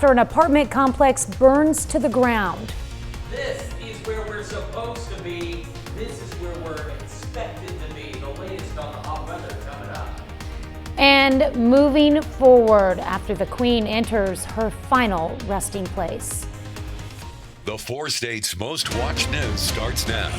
After an apartment complex burns to the ground. This is where we're supposed to be. This is where we're expected to be. The latest on the hot weather coming up. And moving forward after the Queen enters her final resting place. The 4 states' most watched news starts now.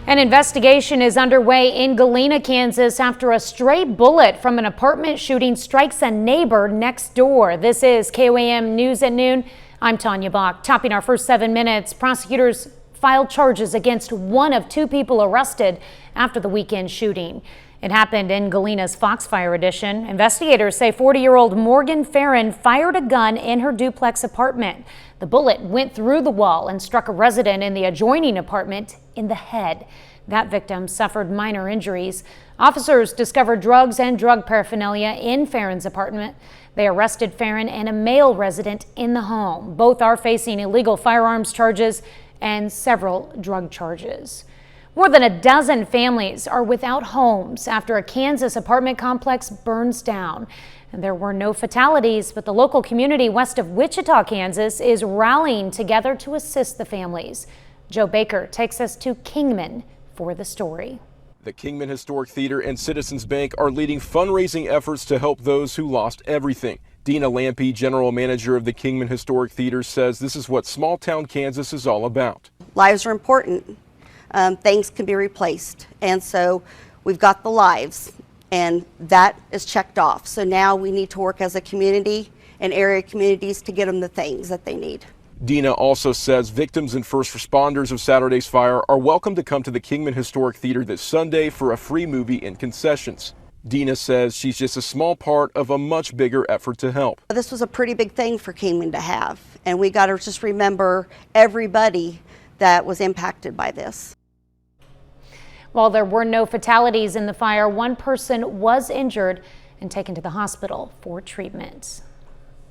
An investigation is underway in Galena, Kansas after a stray bullet from an apartment shooting strikes a neighbor next door. This is KOAM News at Noon. I'm Tanya Bach. Topping our first 7 minutes, prosecutors filed charges against one of 2 people arrested after the weekend shooting. It happened in Galena's Foxfire Edition. Investigators say 40-year-old Morgan Farron fired a gun in her duplex apartment. The bullet went through the wall and struck a resident in the adjoining apartment in the head. That victim suffered minor injuries. Officers discovered drugs and drug paraphernalia in Farron's apartment. They arrested Farron and a male resident in the home. Both are facing illegal firearms charges and several drug charges. More than a dozen families are without homes after a Kansas apartment complex burns down. And there were no fatalities, but the local community west of Wichita, Kansas is rallying together to assist the families. Joe Baker takes us to Kingman for the story. The Kingman Historic Theater and Citizens Bank are leading fundraising efforts to help those who lost everything. Dina Lampe, general manager of the Kingman Historic Theater, says this is what small town Kansas is all about. Lives are important. Things can be replaced, and so we've got the lives, and that is checked off. So now we need to work as a community and area communities to get them the things that they need. Dina also says victims and first responders of Saturday's fire are welcome to come to the Kingman Historic Theater this Sunday for a free movie and concessions. Dina says she's just a small part of a much bigger effort to help. This was a pretty big thing for Kingman to have, and we got to just remember everybody that was impacted by this. While there were no fatalities in the fire, one person was injured and taken to the hospital for treatment.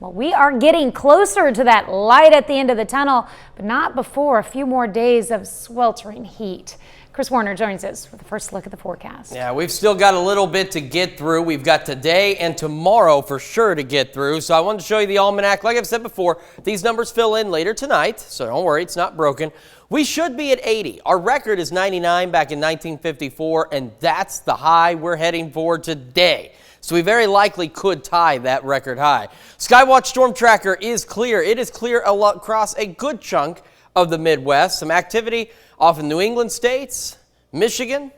Well, we are getting closer to that light at the end of the tunnel, but not before a few more days of sweltering heat. Chris Warner joins us with the first look at the forecast. Yeah, we've still got a little bit to get through. We've got today and tomorrow for sure to get through. So I wanted to show you the almanac. Like I've said before, these numbers fill in later tonight, so don't worry, it's not broken. We should be at 80. Our record is 99 back in 1954, and that's the high we're heading for today. So we very likely could tie that record high. Skywatch Storm Tracker is clear. It is clear across a good chunk of the Midwest. Some activity off in New England states, Michigan,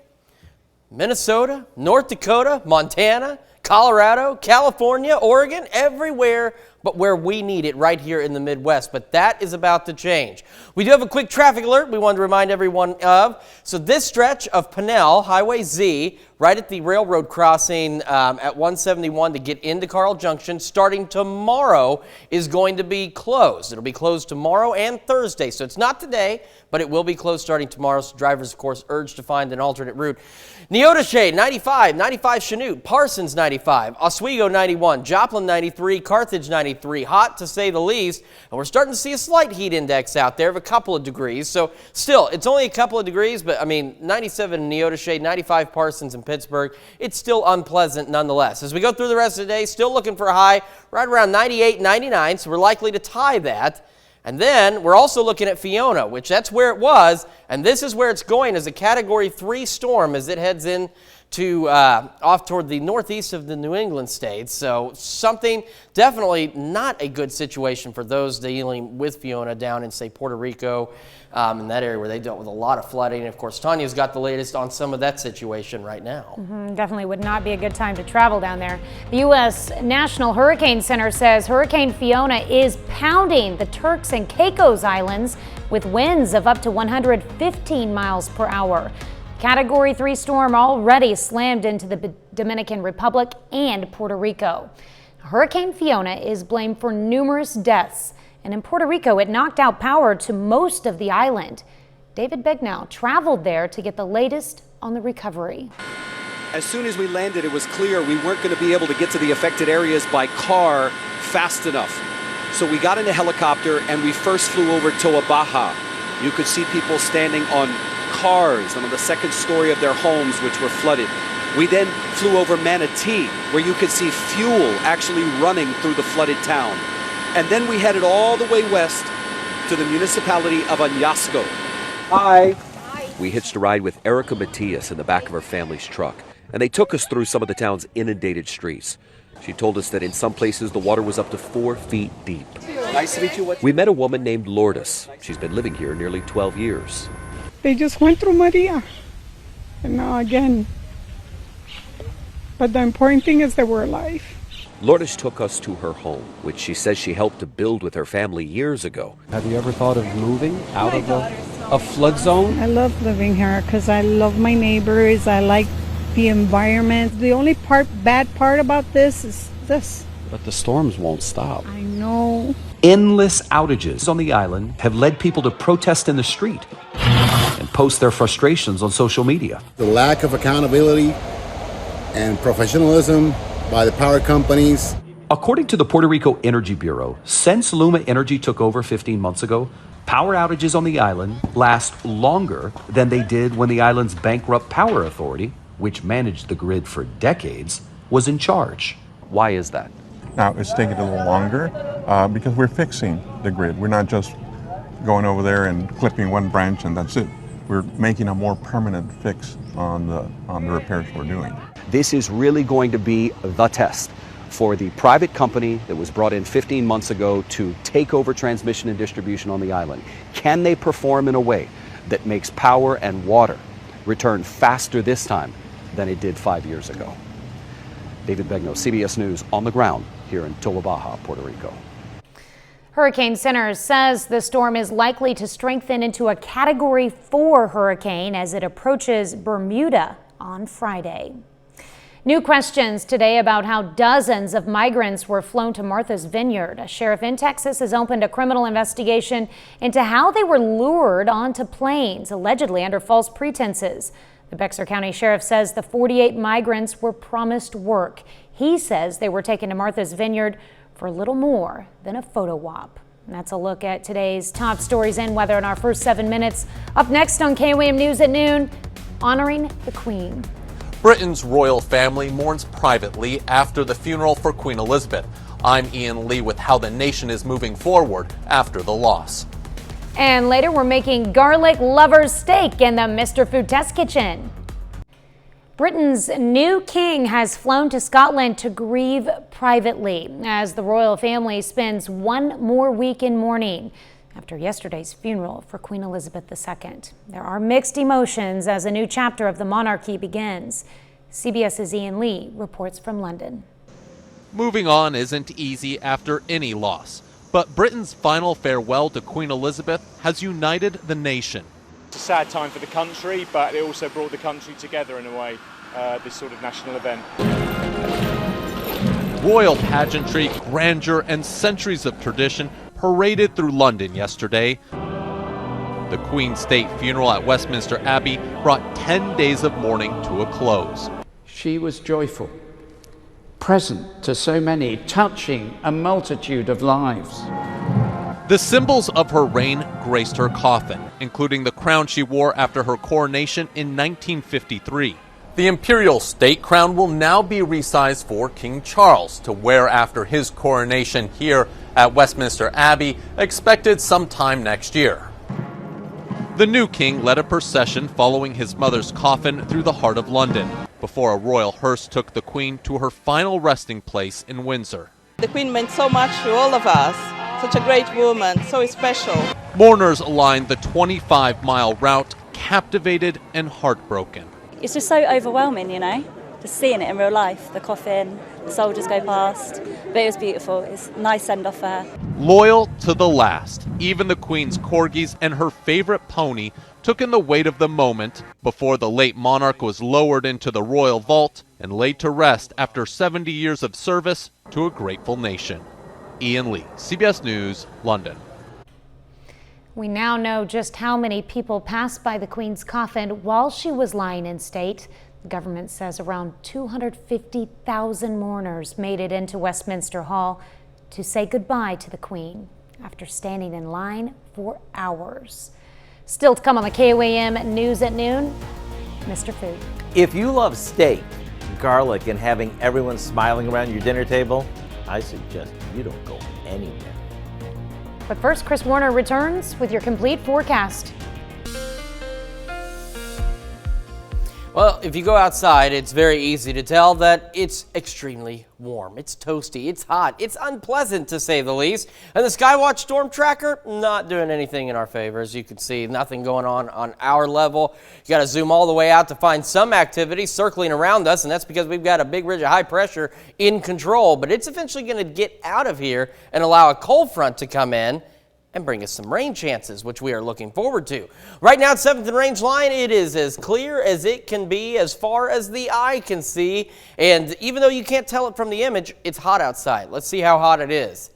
Minnesota, North Dakota, Montana, Colorado, California, Oregon, everywhere but where we need it, right here in the Midwest. But that is about to change. We do have a quick traffic alert we wanted to remind everyone of. So this stretch of Pennell, Highway Z, right at the railroad crossing at 171 to get into Carl Junction, starting tomorrow is going to be closed. It'll be closed tomorrow and Thursday. So it's not today, but it will be closed starting tomorrow. So drivers, of course, urged to find an alternate route. Neodesha 95, 95 Chanute, Parsons 95, Oswego 91, Joplin 93, Carthage 93. Hot to say the least. And we're starting to see a slight heat index out there of a couple of degrees. So still, it's only a couple of degrees, but I mean, 97 in Neodesha, 95 Parsons in Pittsburgh. It's still unpleasant nonetheless. As we go through the rest of the day, still looking for a high right around 98, 99. So we're likely to tie that. And then we're also looking at Fiona, which that's where it was, and this is where it's going as a Category 3 storm as it heads in to off toward the northeast of the New England states. So something definitely not a good situation for those dealing with Fiona down in, say, Puerto Rico, in that area where they dealt with a lot of flooding. And of course, Tanya's got the latest on some of that situation right now. Definitely would not be a good time to travel down there. The U.S. National Hurricane Center says Hurricane Fiona is pounding the Turks and Caicos Islands with winds of up to 115 miles per hour. Category 3 storm already slammed into the Dominican Republic and Puerto Rico. Hurricane Fiona is blamed for numerous deaths, and in Puerto Rico it knocked out power to most of the island. David Begnow traveled there to get the latest on the recovery. As soon as we landed, it was clear we weren't going to be able to get to the affected areas by car fast enough. So we got in a helicopter and we first flew over Toa Baja. You could see people standing on cars and on the second story of their homes, which were flooded. We then flew over Manatee, where you could see fuel actually running through the flooded town. And then we headed all the way west to the municipality of Añasco. Hi. We hitched a ride with Erica Matias in the back of her family's truck, and they took us through some of the town's inundated streets. She told us that in some places the water was up to 4 feet deep. Nice to meet you. We met a woman named Lourdes. She's been living here nearly 12 years. They just went through Maria, and now again. But the important thing is that we're alive. Lourdes took us to her home, which she says she helped to build with her family years ago. Have you ever thought of moving out of a flood zone? I love living here because I love my neighbors. I like the environment. The only bad part about this is this. But the storms won't stop. I know. Endless outages on the island have led people to protest in the street and post their frustrations on social media. The lack of accountability and professionalism by the power companies. According to the Puerto Rico Energy Bureau, since Luma Energy took over 15 months ago, power outages on the island last longer than they did when the island's bankrupt power authority, which managed the grid for decades, was in charge. Why is that? Now, it's taking a little longer because we're fixing the grid. We're not just going over there and clipping one branch and that's it. We're making a more permanent fix on the repairs we're doing. This is really going to be the test for the private company that was brought in 15 months ago to take over transmission and distribution on the island. Can they perform in a way that makes power and water return faster this time than it did 5 years ago? David Begno, CBS News, on the ground here in Toa Baja, Puerto Rico. Hurricane Center says the storm is likely to strengthen into a Category 4 hurricane as it approaches Bermuda on Friday. New questions today about how dozens of migrants were flown to Martha's Vineyard. A sheriff in Texas has opened a criminal investigation into how they were lured onto planes, allegedly under false pretenses. The Bexar County Sheriff says the 48 migrants were promised work. He says they were taken to Martha's Vineyard for little more than a photo op. And that's a look at today's top stories and weather in our first 7 minutes. Up next on KOAM News at noon, honoring the Queen. Britain's royal family mourns privately after the funeral for Queen Elizabeth. I'm Ian Lee with how the nation is moving forward after the loss. And later, we're making garlic lover's steak in the Mr. Food Test Kitchen. Britain's new king has flown to Scotland to grieve privately as the royal family spends one more week in mourning after yesterday's funeral for Queen Elizabeth II. There are mixed emotions as a new chapter of the monarchy begins. CBS's Ian Lee reports from London. Moving on isn't easy after any loss, but Britain's final farewell to Queen Elizabeth has united the nation. It's a sad time for the country, but it also brought the country together in a way, this sort of national event. Royal pageantry, grandeur, and centuries of tradition paraded through London yesterday. The Queen's state funeral at Westminster Abbey brought 10 days of mourning to a close. She was joyful, present to so many, touching a multitude of lives. The symbols of her reign graced her coffin, including the crown she wore after her coronation in 1953. The imperial state crown will now be resized for King Charles to wear after his coronation here at Westminster Abbey, expected sometime next year. The new king led a procession following his mother's coffin through the heart of London, before a royal hearse took the Queen to her final resting place in Windsor. The Queen meant so much to all of us, such a great woman, so special. Mourners lined the 25-mile route, captivated and heartbroken. It's just so overwhelming, you know, just seeing it in real life, the coffin, the soldiers go past, but it was beautiful. It's a nice send-off for her. Loyal to the last, even the Queen's corgis and her favorite pony took in the weight of the moment before the late monarch was lowered into the royal vault and laid to rest after 70 years of service to a grateful nation. Ian Lee, CBS News, London. We now know just how many people passed by the Queen's coffin while she was lying in state. The government says around 250,000 mourners made it into Westminster Hall to say goodbye to the Queen after standing in line for hours. Still to come on the KOAM News at noon, Mr. Food. If you love steak, garlic, and having everyone smiling around your dinner table, I suggest you don't go anywhere. But first, Chris Warner returns with your complete forecast. Well, if you go outside, it's very easy to tell that it's extremely warm. It's toasty, it's hot, it's unpleasant to say the least. And the Skywatch Storm Tracker, not doing anything in our favor. As you can see, nothing going on our level. You got to zoom all the way out to find some activity circling around us, and that's because we've got a big ridge of high pressure in control. But it's eventually going to get out of here and allow a cold front to come in and bring us some rain chances, which we are looking forward to. Right now at 7th and Range Line, it is as clear as it can be as far as the eye can see. And even though you can't tell it from the image, it's hot outside. Let's see how hot it is.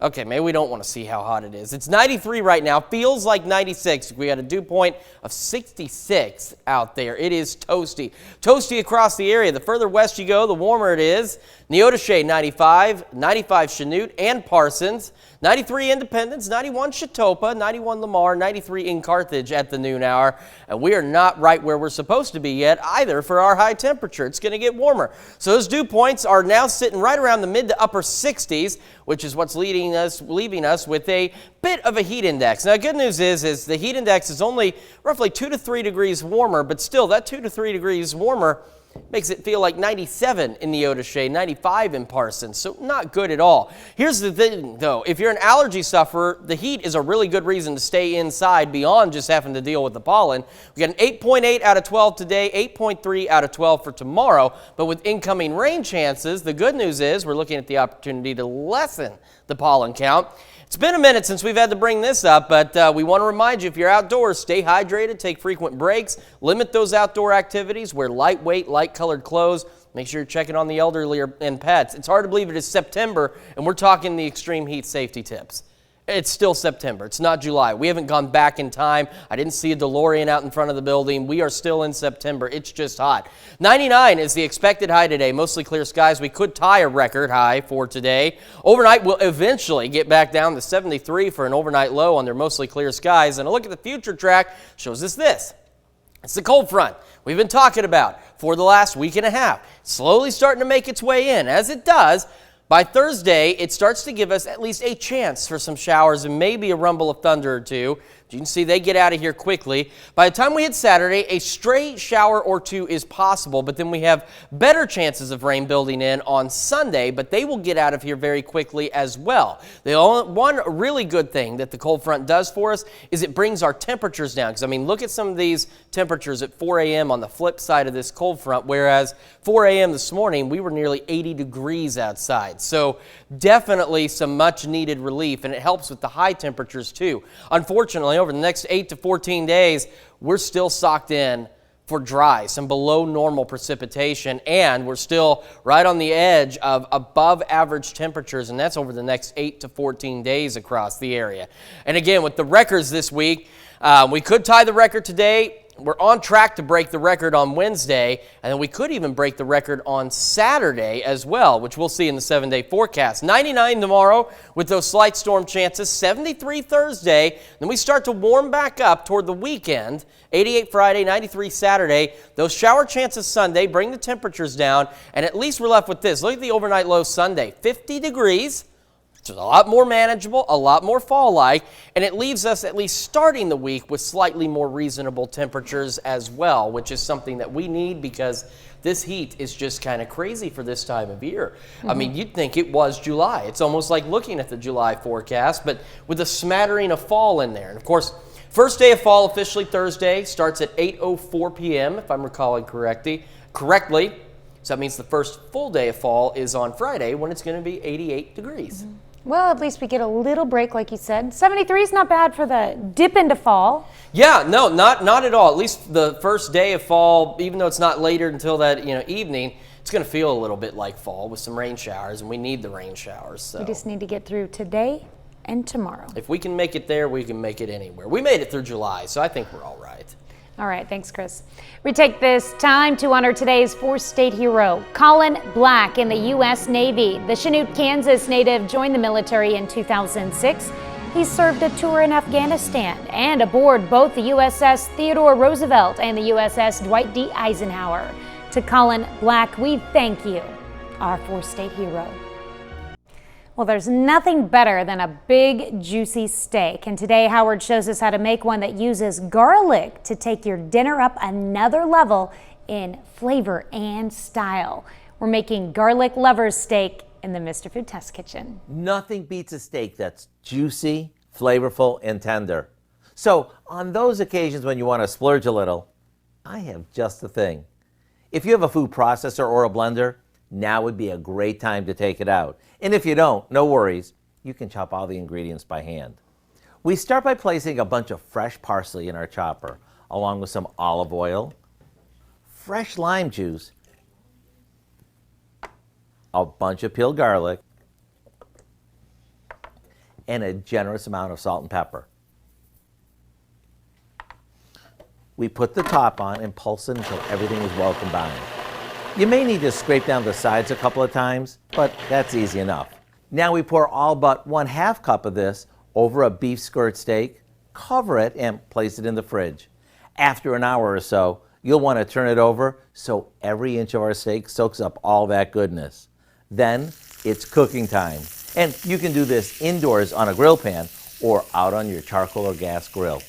Okay, maybe we don't want to see how hot it is. It's 93 right now, feels like 96. We had a dew point of 66 out there. It is toasty. Toasty across the area. The further west you go, the warmer it is. Neodesha 95, 95 Chanute and Parsons, 93 Independence, 91 Chitopa, 91 Lamar, 93 in Carthage at the noon hour. And we are not right where we're supposed to be yet either for our high temperature. It's going to get warmer. So those dew points are now sitting right around the mid to upper 60s, which is what's leaving us with a bit of a heat index. Now, the good news is the heat index is only roughly 2 to 3 degrees warmer, but still that 2 to 3 degrees warmer makes it feel like 97 in Neodesha, 95 in Parsons, so not good at all. Here's the thing, though. If you're an allergy sufferer, the heat is a really good reason to stay inside beyond just having to deal with the pollen. We got an 8.8 out of 12 today, 8.3 out of 12 for tomorrow, but with incoming rain chances, the good news is we're looking at the opportunity to lessen the pollen count. It's been a minute since we've had to bring this up, but we want to remind you, if you're outdoors, stay hydrated, take frequent breaks, limit those outdoor activities, wear lightweight, light-colored clothes, make sure you're checking on the elderly and pets. It's hard to believe it is September, and we're talking the extreme heat safety tips. It's still September. It's not July. We haven't gone back in time. I didn't see a DeLorean out in front of the building. We are still in September. It's just hot. 99 is the expected high today. Mostly clear skies. We could tie a record high for today. Overnight, we'll eventually get back down to 73 for an overnight low under mostly clear skies. And a look at the future track shows us this. It's the cold front we've been talking about for the last week and a half. Slowly starting to make its way in. As it does, by Thursday, it starts to give us at least a chance for some showers and maybe a rumble of thunder or two. You can see they get out of here quickly. By the time we hit Saturday, a stray shower or two is possible, but then we have better chances of rain building in on Sunday, but they will get out of here very quickly as well. The one really good thing that the cold front does for us is it brings our temperatures down. Because, I mean, look at some of these temperatures at 4 a.m. on the flip side of this cold front, whereas 4 a.m. this morning, we were nearly 80 degrees outside. So definitely some much needed relief, and it helps with the high temperatures too. Unfortunately, over the next 8 to 14 days, we're still socked in for dry, some below normal precipitation, and we're still right on the edge of above average temperatures, and that's over the next 8 to 14 days across the area. And again, with the records this week, we could tie the record today. We're on track to break the record on Wednesday, and then we could even break the record on Saturday as well, which we'll see in the 7-day forecast. 99 tomorrow with those slight storm chances, 73 Thursday. Then we start to warm back up toward the weekend, 88 Friday, 93 Saturday. Those shower chances Sunday bring the temperatures down, and at least we're left with this. Look at the overnight low Sunday, 50 degrees. It's a lot more manageable, a lot more fall-like, and it leaves us at least starting the week with slightly more reasonable temperatures as well, which is something that we need because this heat is just kind of crazy for this time of year. I mean, you'd think it was July. It's almost like looking at the July forecast, but with a smattering of fall in there. And of course, first day of fall officially Thursday starts at 8:04 p.m., if I'm recalling correctly. So that means the first full day of fall is on Friday when it's going to be 88 degrees. Well, at least we get a little break, like you said. 73 is not bad for the dip into fall. Yeah, no, not at all. At least the first day of fall, even though it's not later until that evening, it's going to feel a little bit like fall with some rain showers, and we need the rain showers. So we just need to get through today and tomorrow. If we can make it there, we can make it anywhere. We made it through July, so I think we're all right. All right, thanks, Chris. We take this time to honor today's fourth-state hero, Colin Black in the U.S. Navy. The Chanute, Kansas native joined the military in 2006. He served a tour in Afghanistan and aboard both the USS Theodore Roosevelt and the USS Dwight D. Eisenhower. To Colin Black, we thank you, our fourth-state hero. Well, there's nothing better than a big, juicy steak. And today, Howard shows us how to make one that uses garlic to take your dinner up another level in flavor and style. We're making garlic lover's steak in the Mr. Food Test Kitchen. Nothing beats a steak that's juicy, flavorful, and tender. So on those occasions when you want to splurge a little, I have just the thing. If you have a food processor or a blender, now would be a great time to take it out. And if you don't, no worries, you can chop all the ingredients by hand. We start by placing a bunch of fresh parsley in our chopper, along with some olive oil, fresh lime juice, a bunch of peeled garlic, and a generous amount of salt and pepper. We put the top on and pulse it until everything is well combined. You may need to scrape down the sides a couple of times, but that's easy enough. Now we pour all but 1/2 cup of this over a beef skirt steak, cover it, and place it in the fridge. After an hour or so, you'll want to turn it over so every inch of our steak soaks up all that goodness. Then it's cooking time. And you can do this indoors on a grill pan or out on your charcoal or gas grill.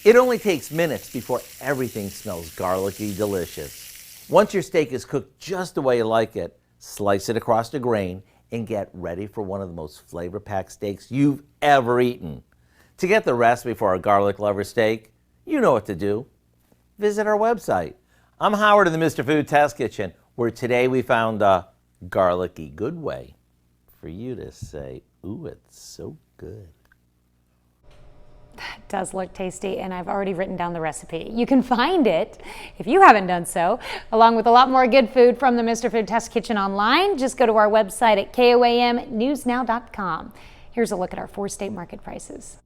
It only takes minutes before everything smells garlicky delicious. Once your steak is cooked just the way you like it, slice it across the grain and get ready for one of the most flavor-packed steaks you've ever eaten. To get the recipe for our garlic lover steak, you know what to do. Visit our website. I'm Howard in the Mr. Food Test Kitchen, where today we found a garlicky good way for you to say, ooh, it's so good. That does look tasty, and I've already written down the recipe. You can find it, if you haven't done so, along with a lot more good food from the Mr. Food Test Kitchen online. Just go to our website at KOAMnewsnow.com. Here's a look at our 4-state market prices.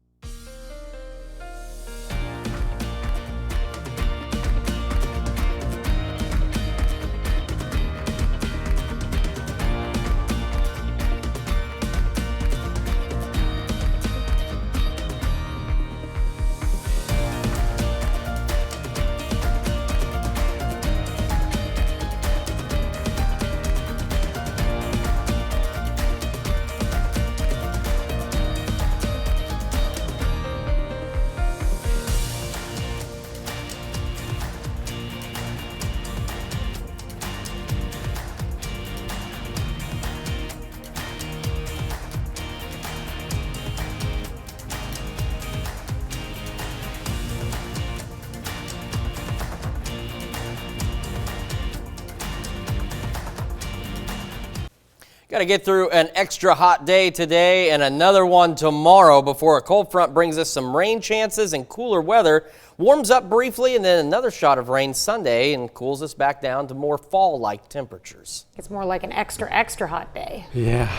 Got to get through an extra hot day today and another one tomorrow before a cold front brings us some rain chances and cooler weather. Warms up briefly and then another shot of rain Sunday and cools us back down to more fall-like temperatures. It's more like an extra hot day. Yeah,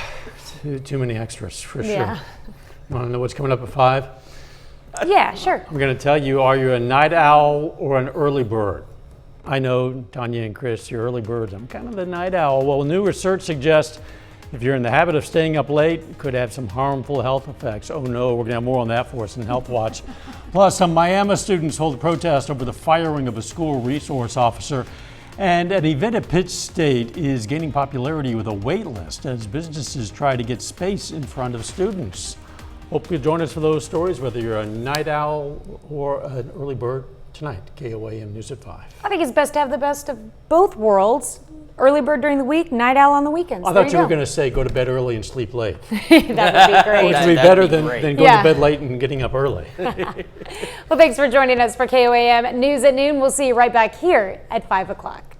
too many extras for Yeah. sure. Want to know what's coming up at 5? Yeah, sure. I'm going to tell you, are you a night owl or an early bird? I know, Tanya and Chris, you're early birds. I'm kind of the night owl. Well, new research suggests if you're in the habit of staying up late, it could have some harmful health effects. Oh no, we're going to have more on that for us in Health Watch. Plus, some Miami students hold a protest over the firing of a school resource officer. And an event at Pitt State is gaining popularity with a wait list as businesses try to get space in front of students. Hope you'll join us for those stories, whether you're a night owl or an early bird tonight. KOAM News at 5. I think it's best to have the best of both worlds. Early bird during the week, night owl on the weekends. I thought you were going to say go to bed early and sleep late. That would be great. Which would be better than going to bed late and getting up early. Well, thanks for joining us for KOAM News at Noon. We'll see you right back here at 5 o'clock.